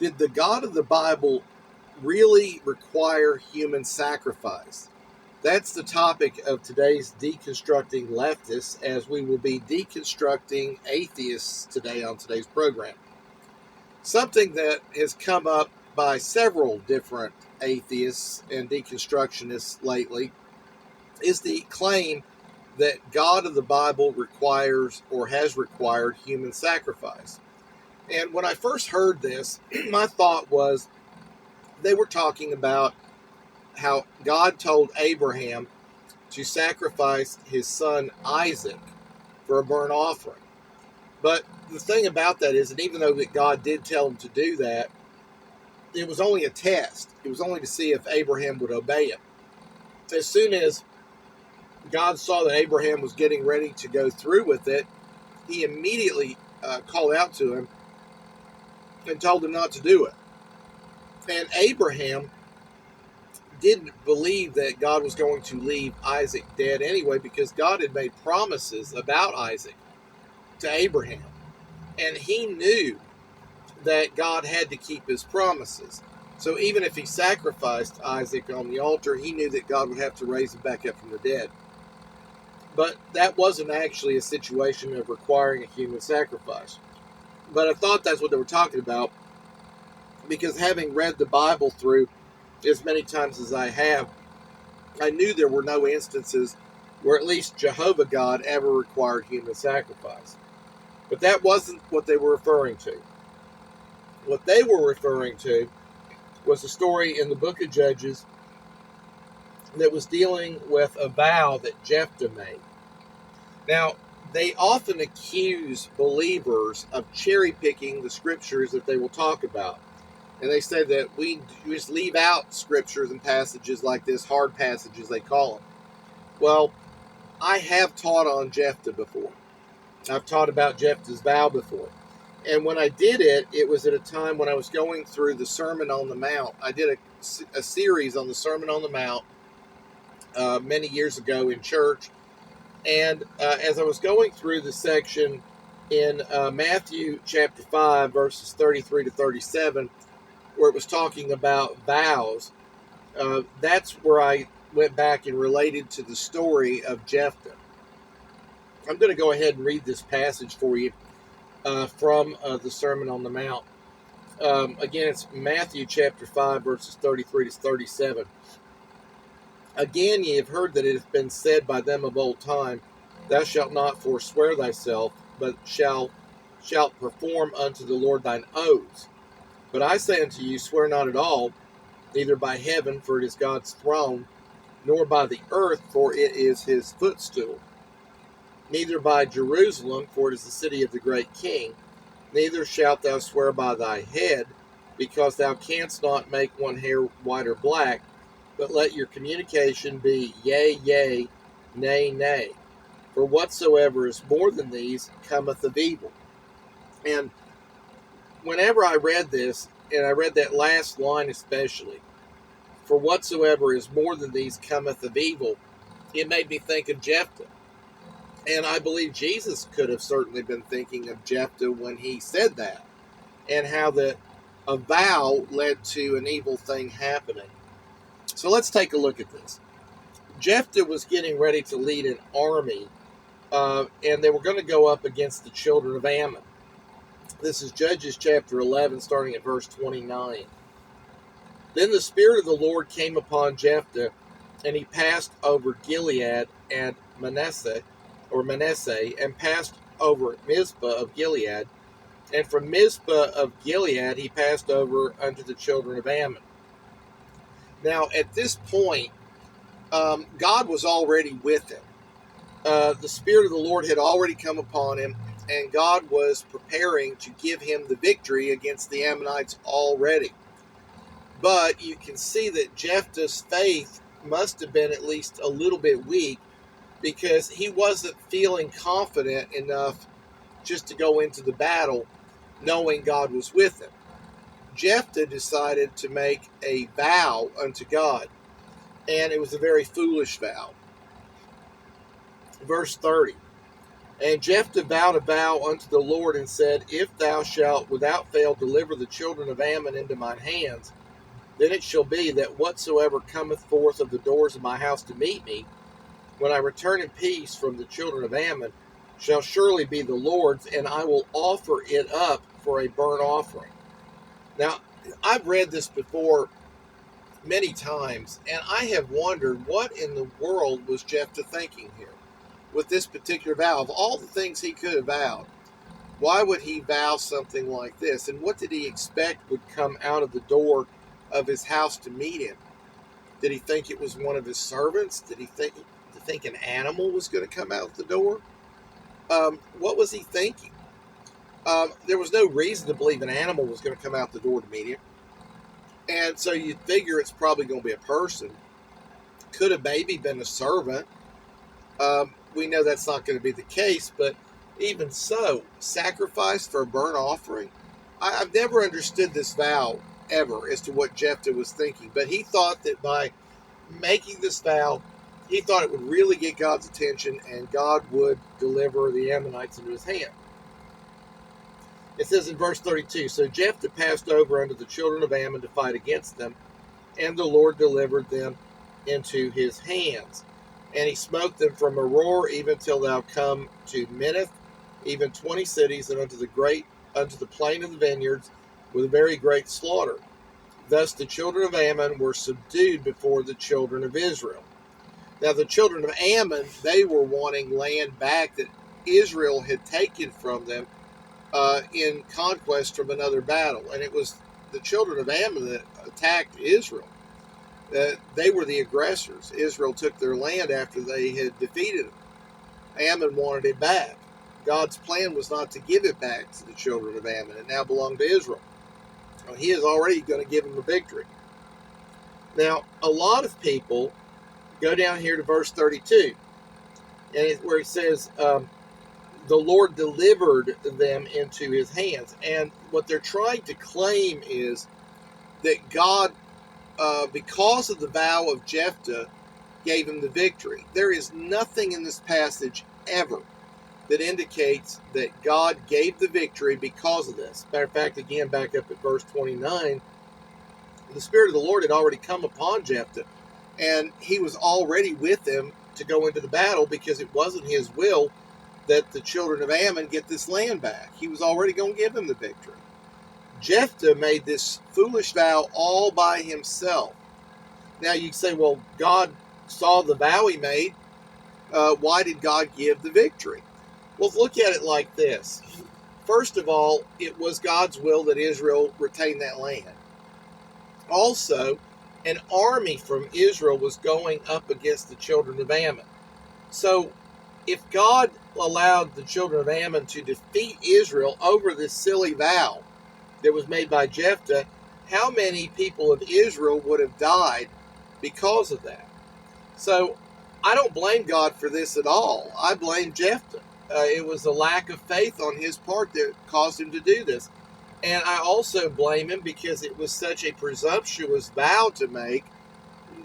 Did the God of the Bible really require human sacrifice? That's the topic of today's Deconstructing Leftists, as we will be deconstructing atheists today on today's program. Something that has come up by several different atheists and deconstructionists lately is the claim that God of the Bible requires or has required human sacrifice. And when I first heard this, my thought was they were talking about how God told Abraham to sacrifice his son Isaac for a burnt offering. But the thing about that is that even though that God did tell him to do that, it was only a test. It was only to see if Abraham would obey him. As soon as God saw that Abraham was getting ready to go through with it, he immediately called out to him and told him not to do it. And Abraham didn't believe that God was going to leave Isaac dead anyway, because God had made promises about Isaac to Abraham. And he knew that God had to keep his promises. So even if he sacrificed Isaac on the altar, he knew that God would have to raise him back up from the dead. But that wasn't actually a situation of requiring a human sacrifice. But I thought that's what they were talking about, because having read the Bible through as many times as I have, I knew there were no instances where at least Jehovah God ever required human sacrifice. But that wasn't what they were referring to. What they were referring to was a story in the book of Judges that was dealing with a vow that Jephthah made. Now, they often accuse believers of cherry-picking the scriptures that they will talk about. And they say that we just leave out scriptures and passages like this, hard passages they call them. Well, I have taught on Jephthah before. I've taught about Jephthah's vow before. And when I did it, it was at a time when I was going through the Sermon on the Mount. I did a series on the Sermon on the Mount many years ago in church. And as I was going through the section in Matthew chapter 5, verses 33 to 37, where it was talking about vows, that's where I went back and related to the story of Jephthah. I'm going to go ahead and read this passage for you from the Sermon on the Mount. Again, it's Matthew chapter 5, verses 33 to 37. Again, ye have heard that it hath been said by them of old time, Thou shalt not forswear thyself, but shalt perform unto the Lord thine oaths. But I say unto you, swear not at all, neither by heaven, for it is God's throne, nor by the earth, for it is his footstool, neither by Jerusalem, for it is the city of the great king. Neither shalt thou swear by thy head, because thou canst not make one hair white or black, but let your communication be yea, yea, nay, nay. For whatsoever is more than these cometh of evil. And whenever I read this, and I read that last line especially, for whatsoever is more than these cometh of evil, it made me think of Jephthah. And I believe Jesus could have certainly been thinking of Jephthah when he said that, and how that a vow led to an evil thing happening. So let's take a look at this. Jephthah was getting ready to lead an army, and they were going to go up against the children of Ammon. This is Judges chapter 11, starting at verse 29. Then the Spirit of the Lord came upon Jephthah, and he passed over Gilead and Manasseh, and passed over Mizpah of Gilead, and from Mizpah of Gilead he passed over unto the children of Ammon. Now, at this point, God was already with him. The Spirit of the Lord had already come upon him, and God was preparing to give him the victory against the Ammonites already. But you can see that Jephthah's faith must have been at least a little bit weak, because he wasn't feeling confident enough just to go into the battle knowing God was with him. Jephthah decided to make a vow unto God, and it was a very foolish vow. Verse 30. And Jephthah vowed a vow unto the Lord and said, If thou shalt without fail deliver the children of Ammon into mine hands, then it shall be that whatsoever cometh forth of the doors of my house to meet me, when I return in peace from the children of Ammon, shall surely be the Lord's, and I will offer it up for a burnt offering. Now, I've read this before many times, and I have wondered what in the world was Jephthah thinking here with this particular vow. Of all the things he could have vowed, why would he vow something like this? And what did he expect would come out of the door of his house to meet him? Did he think it was one of his servants? Did he think an animal was going to come out the door? What was he thinking? There was no reason to believe an animal was going to come out the door to meet him. And so you'd figure it's probably going to be a person. Could have maybe been a servant. We know that's not going to be the case, but even so, sacrifice for a burnt offering. I've never understood this vow ever as to what Jephthah was thinking, but he thought that by making this vow, he thought it would really get God's attention and God would deliver the Ammonites into his hand. It says in verse 32, So Jephthah passed over unto the children of Ammon to fight against them, and the Lord delivered them into his hands. And he smote them from Aroer even till thou come to Minnith, even 20 cities, and unto the plain of the vineyards, with a very great slaughter. Thus the children of Ammon were subdued before the children of Israel. Now the children of Ammon, they were wanting land back that Israel had taken from them in conquest from another battle. And it was the children of Ammon that attacked Israel. They were the aggressors. Israel took their land after they had defeated them. Ammon wanted it back. God's plan was not to give it back to the children of Ammon. It now belonged to Israel. Now, he is already going to give them a victory. Now, a lot of people go down here to verse 32, and where he says, the Lord delivered them into his hands. And what they're trying to claim is that God, because of the vow of Jephthah, gave him the victory. There is nothing in this passage ever that indicates that God gave the victory because of this. Matter of fact, again, back up at verse 29, the Spirit of the Lord had already come upon Jephthah, and he was already with them to go into the battle because it wasn't his will that the children of Ammon get this land back. He was already going to give them the victory. Jephthah made this foolish vow all by himself. Now you say, well, God saw the vow he made. Why did God give the victory? Well, look at it like this. First of all, it was God's will that Israel retain that land. Also, an army from Israel was going up against the children of Ammon. So, if God allowed the children of Ammon to defeat Israel over this silly vow that was made by Jephthah, how many people of Israel would have died because of that? So, I don't blame God for this at all. I blame Jephthah. It was a lack of faith on his part that caused him to do this. And I also blame him because it was such a presumptuous vow to make,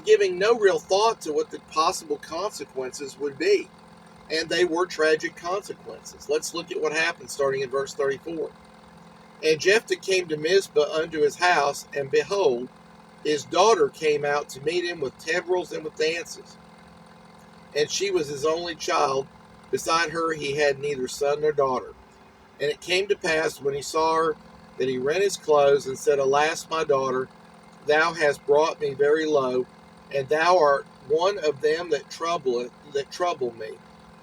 giving no real thought to what the possible consequences would be. And they were tragic consequences. Let's look at what happened starting in verse 34. And Jephthah came to Mizpah unto his house, and behold, his daughter came out to meet him with timbrels and with dances. And she was his only child. Beside her he had neither son nor daughter. And it came to pass, when he saw her, that he rent his clothes, and said, Alas, my daughter, thou hast brought me very low, and thou art one of them that trouble me.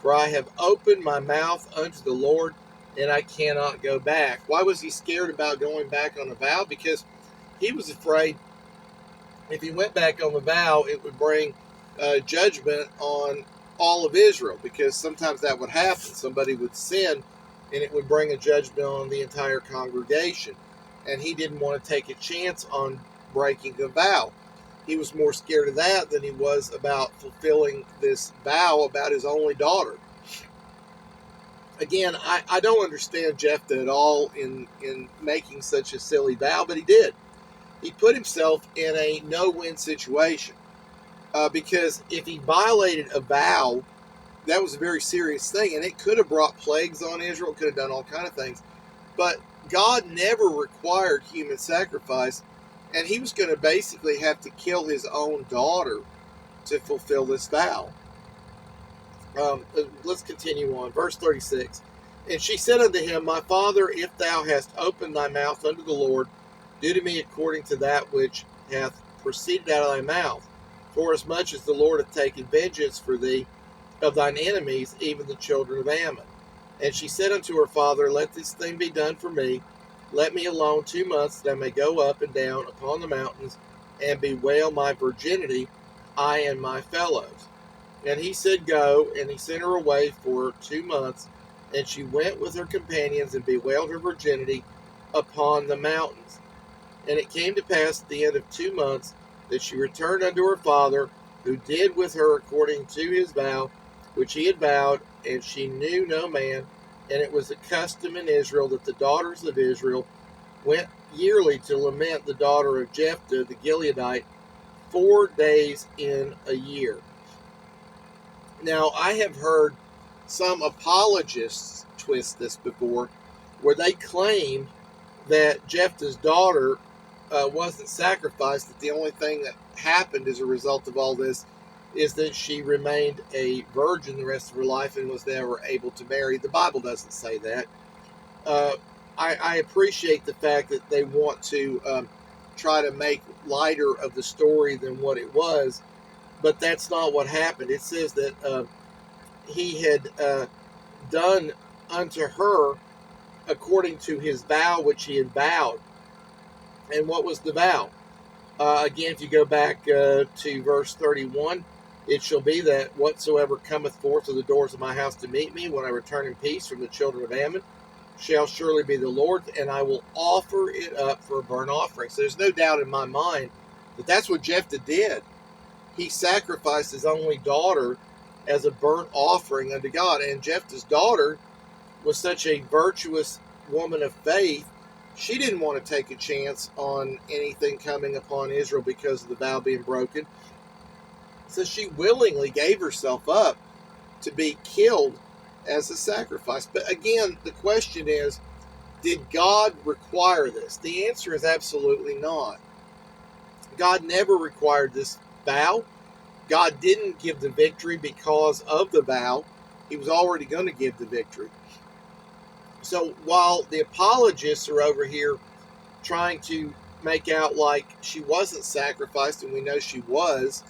For I have opened my mouth unto the Lord, and I cannot go back. Why was he scared about going back on a vow? Because he was afraid if he went back on the vow, it would bring judgment on all of Israel, because sometimes that would happen. Somebody would sin, and it would bring a judgment on the entire congregation. And he didn't want to take a chance on breaking a vow. He was more scared of that than he was about fulfilling this vow about his only daughter. Again, I don't understand Jephthah at all in making such a silly vow, but he did. He put himself in a no-win situation. Because if he violated a vow that was a very serious thing, and it could have brought plagues on Israel. It could have done all kind of things. But God never required human sacrifice, and he was going to basically have to kill his own daughter to fulfill this vow. Let's continue on. Verse 36. And she said unto him, My father, if thou hast opened thy mouth unto the Lord, do to me according to that which hath proceeded out of thy mouth. For as much as the Lord hath taken vengeance for thee of thine enemies, even the children of Ammon. And she said unto her father, Let this thing be done for me. Let me alone 2 months, that I may go up and down upon the mountains, and bewail my virginity, I and my fellows. And he said, Go, and he sent her away for 2 months, and she went with her companions and bewailed her virginity upon the mountains. And it came to pass at the end of 2 months that she returned unto her father, who did with her according to his vow, which he had vowed, and she knew no man. And it was a custom in Israel that the daughters of Israel went yearly to lament the daughter of Jephthah the Gileadite 4 days in a year. Now, I have heard some apologists twist this before, where they claim that Jephthah's daughter wasn't sacrificed, that the only thing that happened as a result of all this is that she remained a virgin the rest of her life and was never able to marry. The Bible doesn't say that. I appreciate the fact that they want to try to make lighter of the story than what it was, but that's not what happened. It says that he had done unto her according to his vow which he had vowed. And what was the vow? Again, if you go back to verse 31, it shall be that whatsoever cometh forth of the doors of my house to meet me, when I return in peace from the children of Ammon, shall surely be the Lord's, and I will offer it up for a burnt offering. So there's no doubt in my mind that that's what Jephthah did. He sacrificed his only daughter as a burnt offering unto God. And Jephthah's daughter was such a virtuous woman of faith, she didn't want to take a chance on anything coming upon Israel because of the vow being broken. So she willingly gave herself up to be killed as a sacrifice. But again, the question is, did God require this? The answer is absolutely not. God never required this vow. God didn't give the victory because of the vow. He was already going to give the victory. So while the apologists are over here trying to make out like she wasn't sacrificed, and we know she was,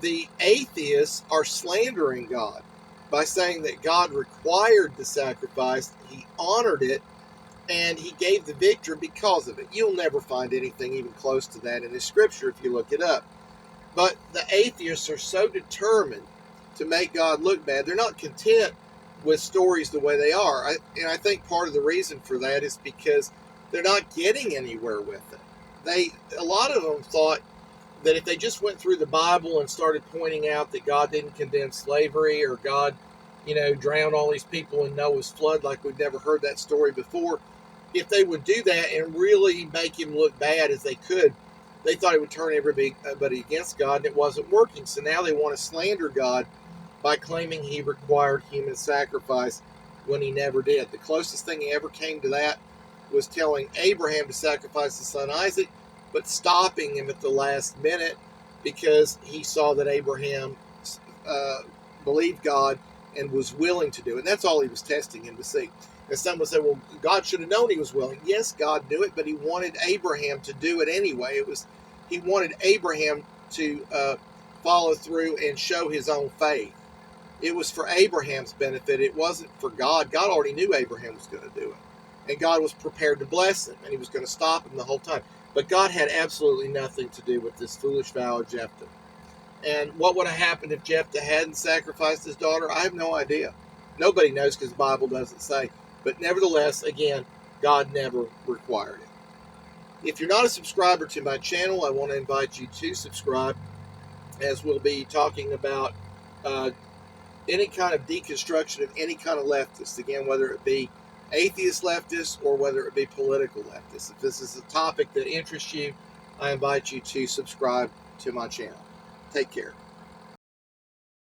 the atheists are slandering God by saying that God required the sacrifice, he honored it, and he gave the victory because of it. You'll never find anything even close to that in the scripture if you look it up. But the atheists are so determined to make God look bad. They're not content with stories the way they are. And I think part of the reason for that is because they're not getting anywhere with it. A lot of them thought that if they just went through the Bible and started pointing out that God didn't condemn slavery, or God, drowned all these people in Noah's flood, like we've never heard that story before, if they would do that and really make him look bad as they could, they thought it would turn everybody against God, and it wasn't working. So now they want to slander God by claiming he required human sacrifice when he never did. The closest thing he ever came to that was telling Abraham to sacrifice his son Isaac, but stopping him at the last minute because he saw that Abraham believed God and was willing to do it. And that's all he was testing him to see. And some would say, well, God should have known he was willing. Yes, God knew it, but he wanted Abraham to do it anyway. He wanted Abraham to follow through and show his own faith. It was for Abraham's benefit. It wasn't for God. God already knew Abraham was going to do it. And God was prepared to bless him, and he was going to stop him the whole time. But God had absolutely nothing to do with this foolish vow of Jephthah. And what would have happened if Jephthah hadn't sacrificed his daughter? I have no idea. Nobody knows because the Bible doesn't say. But nevertheless, again, God never required it. If you're not a subscriber to my channel, I want to invite you to subscribe, as we'll be talking about any kind of deconstruction of any kind of leftist. Again, whether it be atheist leftists or whether it be political leftists. If this is a topic that interests you, I invite you to subscribe to my channel. Take care.